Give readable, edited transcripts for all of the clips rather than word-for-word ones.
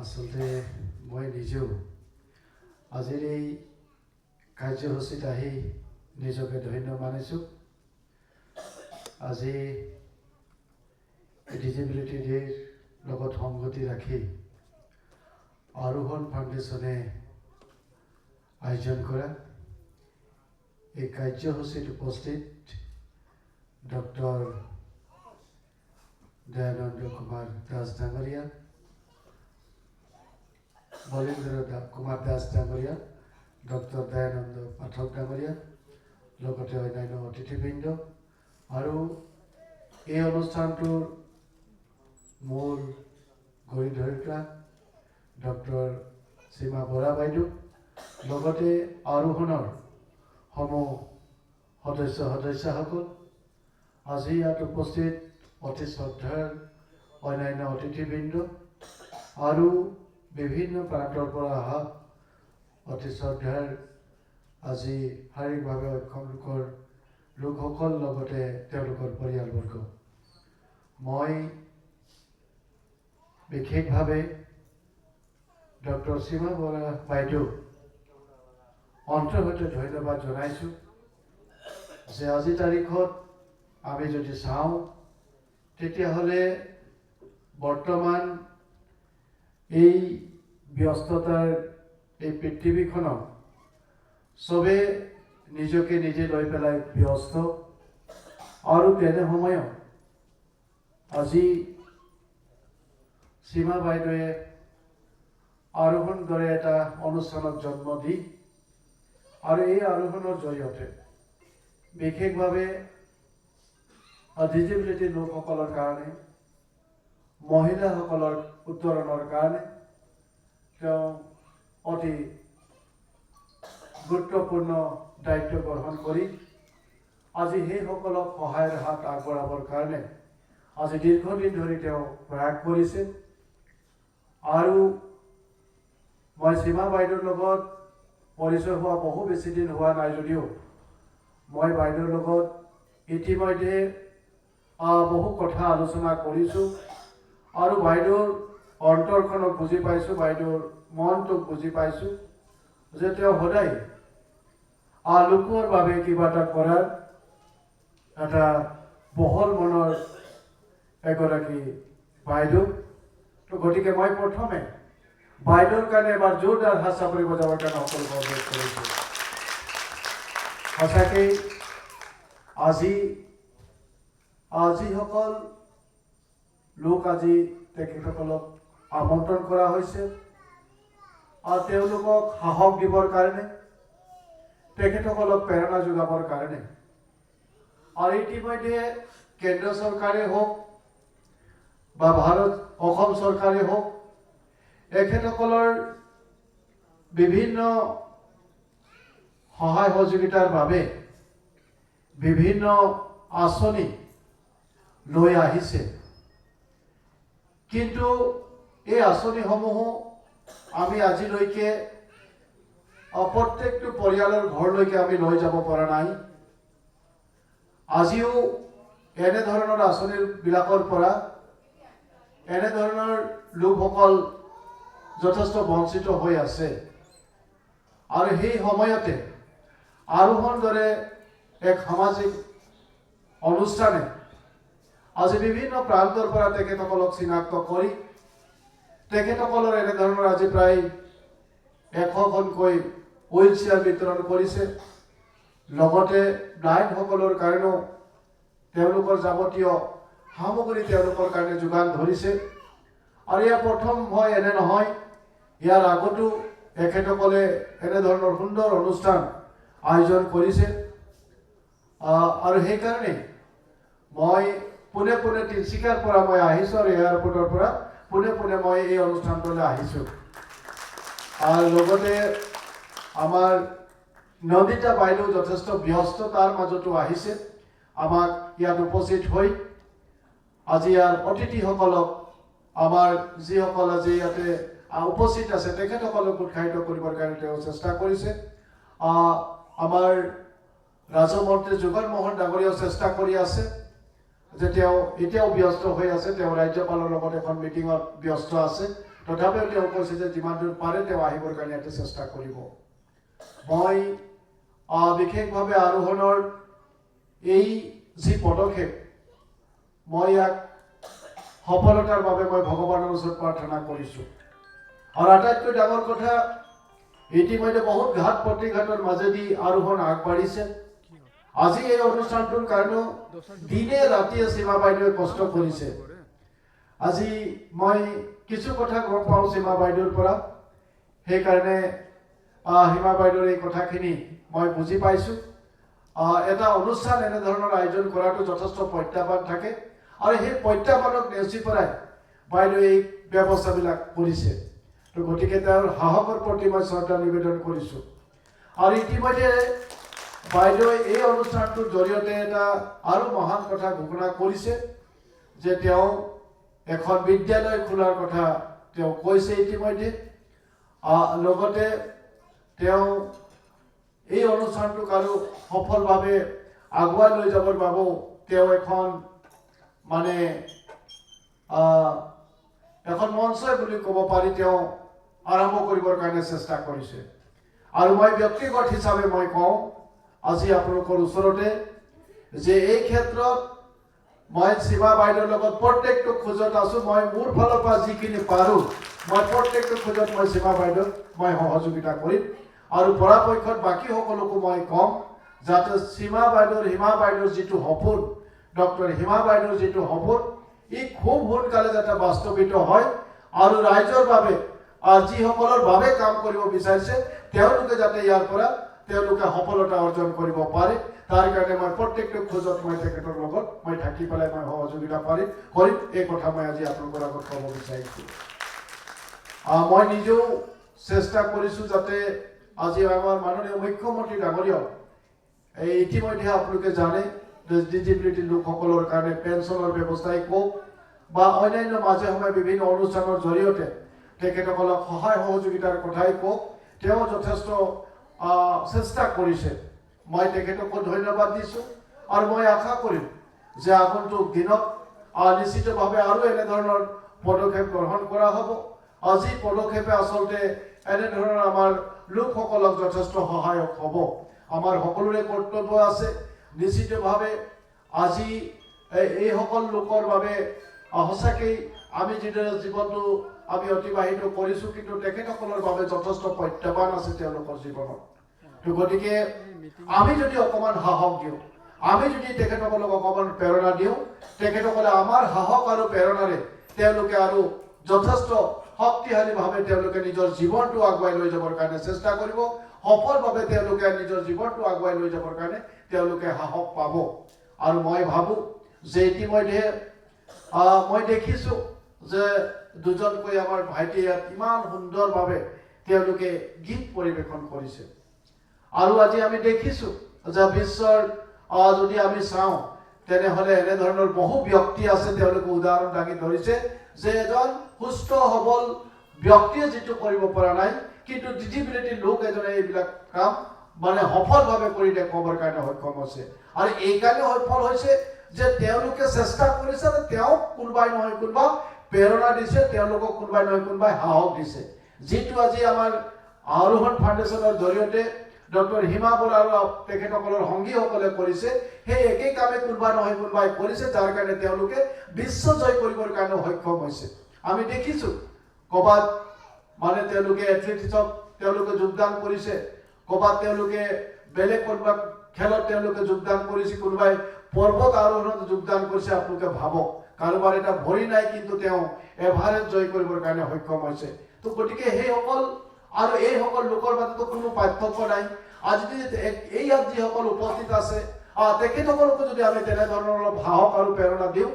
আসলতে মই নিজেও আজিৰ এই কাৰ্যসূচীত আহি নিজকে ধন্য মানিছোঁ। আজি ডিজেবিলিটি ডেৰ লগত সংগতি ৰাখি আৰোহণ ফাউণ্ডেশ্যনে আয়োজন কৰা এই কাৰ্যসূচীত উপস্থিত ডক্টৰ দয়ানন্দ কুমাৰ দাস ডাঙৰীয়া, বলীন্দ্ৰ কুমাৰ দাস ডাঙৰীয়া, ডক্টৰ দয়ানন্দ পাঠক ডাঙৰীয়া, লগতে অন্যান্য অতিথিবৃন্দ আৰু এই অনুষ্ঠানটোৰ মূল গৰিধৰ্তা ডক্টৰ সীমা বৰা বাইদেউ, লগতে আৰোহণৰ সমূহ সদস্যসকল, আজি ইয়াত উপস্থিত অতি শ্ৰদ্ধাৰ অন্যান্য অতিথিবৃন্দ আৰু বিভিন্ন প্ৰান্তৰ পৰা অহা অতি শ্ৰদ্ধাৰ আজি শাৰীৰিকভাৱে অক্ষম লোকসকল, লগতে তেওঁলোকৰ পৰিয়ালবৰ্গ, মই বিশেষভাৱে ডক্টৰ সীমা বৰা বাইদেউ অন্তৰৰ সৈতে ধন্যবাদ জনাইছোঁ যে আজি তাৰিখত আমি যদি চাওঁ তেতিয়াহ'লে বৰ্তমান এই ব্যস্ততাৰ এই পৃথিৱীখনত চবে নিজকে নিজে লৈ পেলাই ব্যস্ত, আৰু তেনে সময়ত আজি সীমা বাইদেৱে আৰোহণ দৰে এটা অনুষ্ঠানত জন্ম দি আৰু এই আৰোহণৰ জৰিয়তে বিশেষভাৱে ডিজেবিলিটি লোকসকলৰ কাৰণে, মহিলাসকলৰ উত্তৰণৰ কাৰণে তেওঁ অতি গুৰুত্বপূৰ্ণ দায়িত্ব গ্ৰহণ কৰি আজি সেইসকলক সহায়ৰ হাত আগবঢ়াবৰ কাৰণে আজি দীৰ্ঘদিন ধৰি তেওঁ প্ৰয়াস কৰিছে। আৰু মই সীমা বাইদেউৰ লগত পৰিচয় হোৱা বহু বেছি দিন হোৱা নাই যদিও মই বাইদেউৰ লগত ইতিমধ্যে বহু কথা আলোচনা কৰিছোঁ আৰু বাইদেউৰ অন্তৰখনক বুজি পাইছোঁ, বাইদেউৰ মনটোক বুজি পাইছোঁ যে তেওঁ সদায় লোকৰ বাবে কিবা এটা কৰাৰ এটা বহল মনৰ এগৰাকী বাইদেউ। তো গতিকে মই প্ৰথমে বাইদেউৰ কাৰণে এবাৰ জোৰদাৰ হাততালি বজাবৰ কাৰণে সকলোকে অনুৰোধ কৰিছোঁ। সঁচাকৈ যিসকল লোক আজি তেখেতসকলক আমন্ত্ৰণ কৰা হৈছে আৰু তেওঁলোকক সাহস দিবৰ কাৰণে, তেখেতসকলক প্ৰেৰণা যোগাবৰ কাৰণে, আৰু ইতিমধ্যে কেন্দ্ৰ চৰকাৰে হওক বা অসম চৰকাৰে হওক এখেতসকলৰ বিভিন্ন সহায় সহযোগিতাৰ বাবে বিভিন্ন আঁচনি লৈ আহিছে, কিন্তু এই আঁচনিসমূহো আমি আজিলৈকে প্ৰত্যেকটো পৰিয়ালৰ ঘৰলৈকে আমি লৈ যাব পৰা নাই। আজিও এনেধৰণৰ আঁচনিবিলাকৰ পৰা এনেধৰণৰ লোকসকল যথেষ্ট বঞ্চিত হৈ আছে। আৰু সেই সময়তে আৰোহণ দৰে এক সামাজিক অনুষ্ঠানে আজি বিভিন্ন প্ৰান্তৰ পৰা তেখেতসকলক চিনাক্ত কৰি তেখেতসকলৰ এনেধৰণৰ আজি প্ৰায় 100খনকৈ হুইল চেয়াৰ বিতৰণ কৰিছে, লগতে ব্লাইণ্ডসকলৰ কাৰণেও তেওঁলোকৰ যাৱতীয় সামগ্ৰী তেওঁলোকৰ কাৰণে যোগান ধৰিছে। আৰু ইয়াৰ প্ৰথম হয় এনে নহয়, ইয়াৰ আগতো এখেতসকলে এনেধৰণৰ সুন্দৰ অনুষ্ঠান আয়োজন কৰিছে। আৰু সেইকাৰণে মই পোনে তিনিচুকীয়াৰ পৰা মই আহিছোঁ আৰু এয়াৰপৰ্টৰ পৰা পোনে মই এই অনুষ্ঠানটোলৈ আহিছোঁ। আৰু লগতে আমাৰ নন্দিতা বাইদেউ যথেষ্ট ব্যস্ততাৰ মাজতো আহিছে আমাক ইয়াত উপস্থিত হৈ আজি ইয়াৰ অতিথিসকলক, আমাৰ যিসকল আজি ইয়াতে উপস্থিত আছে তেখেতসকলক উৎসাহিত কৰিবৰ কাৰণে তেওঁ চেষ্টা কৰিছে। আমাৰ ৰাজমন্ত্ৰী যোগন মোহন ডাঙৰীয়াও চেষ্টা কৰি আছে যে তেওঁ এতিয়াও ব্যস্ত হৈ আছে, তেওঁ ৰাজ্যপালৰ লগত এখন মিটিঙত ব্যস্ত আছে। তথাপিও তেওঁ কৈছে যে যিমান দূৰ পাৰে তেওঁ আহিবৰ কাৰণে এটা চেষ্টা কৰিব। মই বিশেষভাৱে আৰোহণৰ এই যি পদক্ষেপ মই ইয়াক সফলতাৰ বাবে মই ভগৱানৰ ওচৰত প্ৰাৰ্থনা কৰিছোঁ। আৰু আটাইতকৈ ডাঙৰ কথা ইতিমধ্যে বহুত ঘাট প্ৰতিঘাতৰ মাজেদি আৰোহণ আগবাঢ়িছে। আজি এই অনুষ্ঠানটোৰ কাৰণেও দিনে ৰাতিয়ে সীমা বাইদেৱে কষ্ট কৰিছে। আজি মই কিছু কথা গম পাওঁ সীমা বাইদেউৰ পৰা, সেইকাৰণে সীমা বাইদেউৰ এই কথাখিনি মই বুজি পাইছোঁ। এটা অনুষ্ঠান এনেধৰণৰ আয়োজন কৰাটো যথেষ্ট প্ৰত্যাহ্বান থাকে আৰু সেই প্ৰত্যাহ্বানক নেওচি পৰাই বাইদেৱে এই ব্যৱস্থাবিলাক কৰিছে। তো গতিকে তেওঁৰ সাহসৰ প্ৰতি মই শ্ৰদ্ধা নিবেদন কৰিছোঁ। আৰু ইতিমধ্যে বাইদেৱে এই অনুষ্ঠানটোৰ জৰিয়তে এটা আৰু মহান কথা ঘোষণা কৰিছে যে তেওঁ এখন বিদ্যালয় খোলাৰ কথা তেওঁ কৈছে ইতিমধ্যে। লগতে তেওঁ এই অনুষ্ঠানটোক আৰু সফলভাৱে আগুৱাই লৈ যাবৰ বাবেও তেওঁ এখন মঞ্চই বুলি ক'ব পাৰি তেওঁ আৰম্ভ কৰিবৰ কাৰণে চেষ্টা কৰিছে। আৰু মই ব্যক্তিগত হিচাপে মই কওঁ আজি আপোনালোকৰ ওচৰতে যে এই ক্ষেত্ৰত মই সীমা বাইদেউৰ লগত প্ৰত্যেকটো খোজত আছোঁ। মই মোৰ ফালৰ পৰা যিখিনি পাৰোঁ মই প্ৰত্যেকটো খোজত মই সীমা বাইদেউক মই সহযোগিতা কৰিম। আৰু পৰাপক্ষত বাকী সকলোকো মই ক'ম যাতে হিমা বাইদেউৰ যিটো সপোন, ডক্টৰ হিমা বাইদেউৰ যিটো সপোন, ই খুব সোনকালে যাতে বাস্তৱিত হয় আৰু ৰাইজৰ বাবে যিসকলৰ বাবে কাম কৰিব বিচাৰিছে তেওঁলোকে যাতে ইয়াৰ পৰা তেওঁলোকে সফলতা অৰ্জন কৰিব পাৰে। তাৰ কাৰণে মই প্ৰত্যেকটো খোজত মই তেখেতৰ লগত মই থাকি পেলাই মই সহযোগিতা কৰিম। এই কথা মই আজি আপোনালোকৰ আগত ক'ব বিচাৰিছোঁ। মই নিজেও চেষ্টা কৰিছোঁ যাতে আজি আমাৰ মাননীয় মুখ্যমন্ত্ৰী ডাঙৰীয়াও ইতিমধ্যে আপোনালোকে জানে ডিজিবিলিটি লোকসকলৰ কাৰণে পেঞ্চনৰ ব্যৱস্থাই কওক বা অন্যান্য মাজে সময়ে বিভিন্ন অনুষ্ঠানৰ জৰিয়তে তেখেতসকলক সহায় সহযোগিতাৰ কথাই কওক, তেওঁ যথেষ্ট চেষ্টা কৰিছে। মই তেখেতকো ধন্যবাদ দিছোঁ আৰু মই আশা কৰিম যে আগন্তুক দিনত নিশ্চিতভাৱে আৰু এনেধৰণৰ পদক্ষেপ গ্ৰহণ কৰা হ'ব। আজি পদক্ষেপে আচলতে এনেধৰণৰ আমাৰ লোকসকলক যথেষ্ট সহায়ক হ'ব। আমাৰ সকলোৰে কৰ্তব্য আছে নিশ্চিতভাৱে আজি এইসকল লোকৰ বাবে সঁচাকেই আমি যিদৰে জীৱনটো আমি অতিবাহিত কৰিছোঁ, কিন্তু তেখেতসকলৰ বাবে যথেষ্ট প্ৰত্যাহ্বান আছে তেওঁলোকৰ জীৱনত। তো গতিকে আমি যদি অকণমান সাহস দিওঁ, আমি যদি তেখেতসকলক অকণমান প্ৰেৰণা দিওঁ, তেখেতসকলে আমাৰ সাহস আৰু প্ৰেৰণাৰে তেওঁলোকে আৰু যথেষ্ট শক্তিশালীভাৱে তেওঁলোকে নিজৰ জীৱনটো আগুৱাই লৈ যাবৰ কাৰণে চেষ্টা কৰিব। সফলভাৱে তেওঁলোকে নিজৰ জীৱনটো আগুৱাই লৈ যাবৰ কাৰণে তেওঁলোকে সাহস পাব। আৰু মই ভাবোঁ যে ইতিমধ্যে মই দেখিছোঁ যে দুজনকৈ আমাৰ ভাইটিয়ে ইয়াত ইমান সুন্দৰভাৱে তেওঁলোকে গীত পৰিৱেশন কৰিছে। আৰু আজি আমি দেখিছোঁ যে বিশ্বৰ যদি আমি চাওঁ তেনেহ'লে এনেধৰণৰ বহু ব্যক্তি আছে, তেওঁলোকে উদাহৰণ দাঙি ধৰিছে যে এজন সুস্থ সবল ব্যক্তিয়ে যিটো কৰিব পৰা নাই, কিন্তু ডিজিবিলিটি লোক এজনে এইবিলাক কাম সফলভাৱে কৰি দেখুৱাবৰ কাৰণে সক্ষম হৈছে। আৰু এইকাৰণে সফল হৈছে যে তেওঁলোকে চেষ্টা কৰিছে আৰু তেওঁক কোনোবাই নহয় কোনোবা প্ৰেৰণা দিছে, তেওঁলোকক কোনোবাই নহয় কোনোবাই সাহস দিছে। যিটো আজি আমাৰ আৰোহণ ফাউণ্ডেশ্যনৰ জৰিয়তে ডক্টৰ হিমা বৰা আৰু তেখেতসকলৰ সংগীসকলে কৰিছে, সেই একেই কামে কোনোবা নহয় কোনোবাই কৰিছে, যাৰ কাৰণে তেওঁলোকে বিশ্ব জয় কৰিবৰ কাৰণে সক্ষম হৈছে। আমি দেখিছোঁ ক'ৰবাত তেওঁলোকে এথলেটিক্সত তেওঁলোকে যোগদান কৰিছে, ক'ৰবাত তেওঁলোকে বেলেগ কোনোবা খেলত তেওঁলোকে যোগদান কৰিছে, কোনোবাই পৰ্বত আৰোহণত যোগদান কৰিছে। আপোনালোকে ভাবক, কাৰোবাৰ এটা ভৰি নাই কিন্তু তেওঁ এভাৰেষ্ট জয় কৰিবৰ কাৰণে সক্ষম হৈছে। তো গতিকে সেইসকল আৰু এইসকল লোকৰ মাজতো কোনো পাৰ্থক্য নাই। আজি এই ইয়াত যিসকল উপস্থিত আছে তেখেতসকলকো যদি আমি তেনেধৰণৰ অলপ সাহস আৰু প্ৰেৰণা দিওঁ,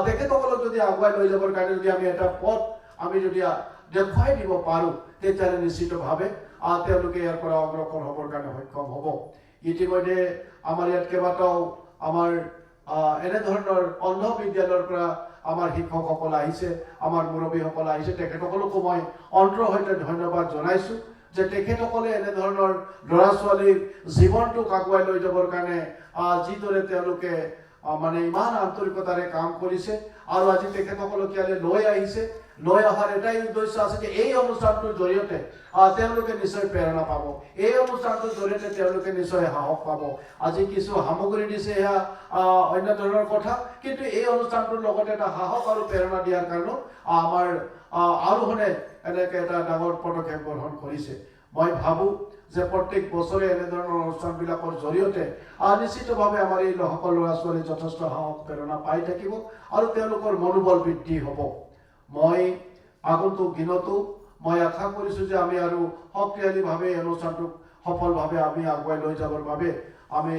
তেখেতসকলক যদি আগুৱাই লৈ যাবৰ কাৰণে যদি আমি এটা পথ আমি যদি দেখুৱাই দিব পাৰোঁ, তেতিয়াহ'লে নিশ্চিতভাৱে তেওঁলোকে ইয়াৰ পৰা অগ্ৰসৰ হ'বৰ কাৰণে সক্ষম হ'ব। ইতিমধ্যে আমাৰ ইয়াত কেইবাটাও আমাৰ এনেধৰণৰ অন্ধ বিদ্যালয়ৰ পৰা আমাৰ শিক্ষকসকল আহিছে, আমাৰ মুৰব্বীসকল আহিছে, তেখেতসকলকো মই অন্তৰৰ সৈতে ধন্যবাদ জনাইছোঁ যে তেখেতসকলে এনেধৰণৰ ল'ৰা ছোৱালীৰ জীৱনটোক আগুৱাই লৈ যাবৰ কাৰণে যিদৰে তেওঁলোকে ইমান আন্তৰিকতাৰে কাম কৰিছে আৰু আজি তেখেতসকলক ইয়ালৈ লৈ আহিছে। লৈ অহাৰ এটাই উদ্দেশ্য আছে যে এই অনুষ্ঠানটোৰ জৰিয়তে তেওঁলোকে নিশ্চয় প্ৰেৰণা পাব, এই অনুষ্ঠানটোৰ জৰিয়তে তেওঁলোকে নিশ্চয় সাহস পাব। আজি কিছু সামগ্ৰী দিছে, এয়া অন্য ধৰণৰ কথা, কিন্তু এই অনুষ্ঠানটোৰ লগতে এটা সাহস আৰু প্ৰেৰণা দিয়াৰ কাৰণে আমাৰ আৰোহণে এনেকৈ এটা ডাঙৰ পদক্ষেপ গ্ৰহণ কৰিছে। মই ভাবোঁ যে প্ৰত্যেক বছৰে এনেধৰণৰ অনুষ্ঠানবিলাকৰ জৰিয়তে নিশ্চিতভাৱে আমাৰ এই সকলো ল'ৰা ছোৱালী যথেষ্ট সাহস প্ৰেৰণা পাই থাকিব আৰু তেওঁলোকৰ মনোবল বৃদ্ধি হ'ব। মই আগন্তুক দিনতো মই আশা কৰিছোঁ যে আমি আৰু শক্তিশালীভাৱে এই অনুষ্ঠানটোক সফলভাৱে আমি আগুৱাই লৈ যাবৰ বাবে আমি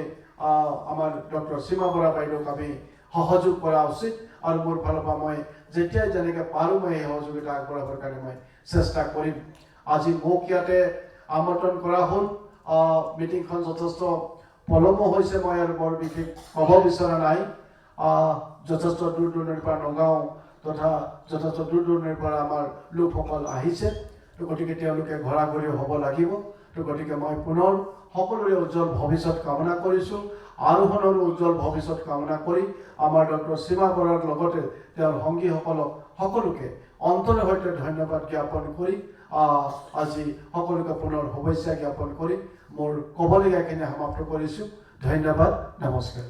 আমাৰ ডক্টৰ সীমা বৰা বাইদেউক আমি সহযোগ কৰা উচিত। আৰু মোৰ ফালৰ পৰা মই যেতিয়াই যেনেকৈ পাৰোঁ মই এই সহযোগিতা আগবঢ়াবৰ কাৰণে মই চেষ্টা কৰিম। আজি মোক ইয়াতে আমন্ত্ৰণ কৰা হ'ল। মিটিংখন যথেষ্ট পলমো হৈছে, মই আৰু বৰ বিশেষ ক'ব বিচৰা নাই। যথেষ্ট দূৰ দূৰণিৰ পৰা নগাঁও তথা যথেষ্ট দূৰ দূৰণিৰ পৰা আমাৰ লোকসকল আহিছে। তো গতিকে তেওঁলোকে ঘৰা ঘৰি হ'ব লাগিব। তো গতিকে মই পুনৰ সকলোৰে উজ্জ্বল ভৱিষ্যত কামনা কৰিছোঁ। আৰোহণৰো উজ্জ্বল ভৱিষ্যত কামনা কৰি আমাৰ ডক্টৰ সীমা বৰাৰ লগতে তেওঁৰ সংগীসকলক সকলোকে অন্তৰৰ সৈতে ধন্যবাদ জ্ঞাপন কৰি আজি সকলোকে পুনৰ শুভেচ্ছা জ্ঞাপন কৰি মোৰ ক'বলগীয়াখিনি সমাপ্ত কৰিছোঁ। ধন্যবাদ, নমস্কাৰ।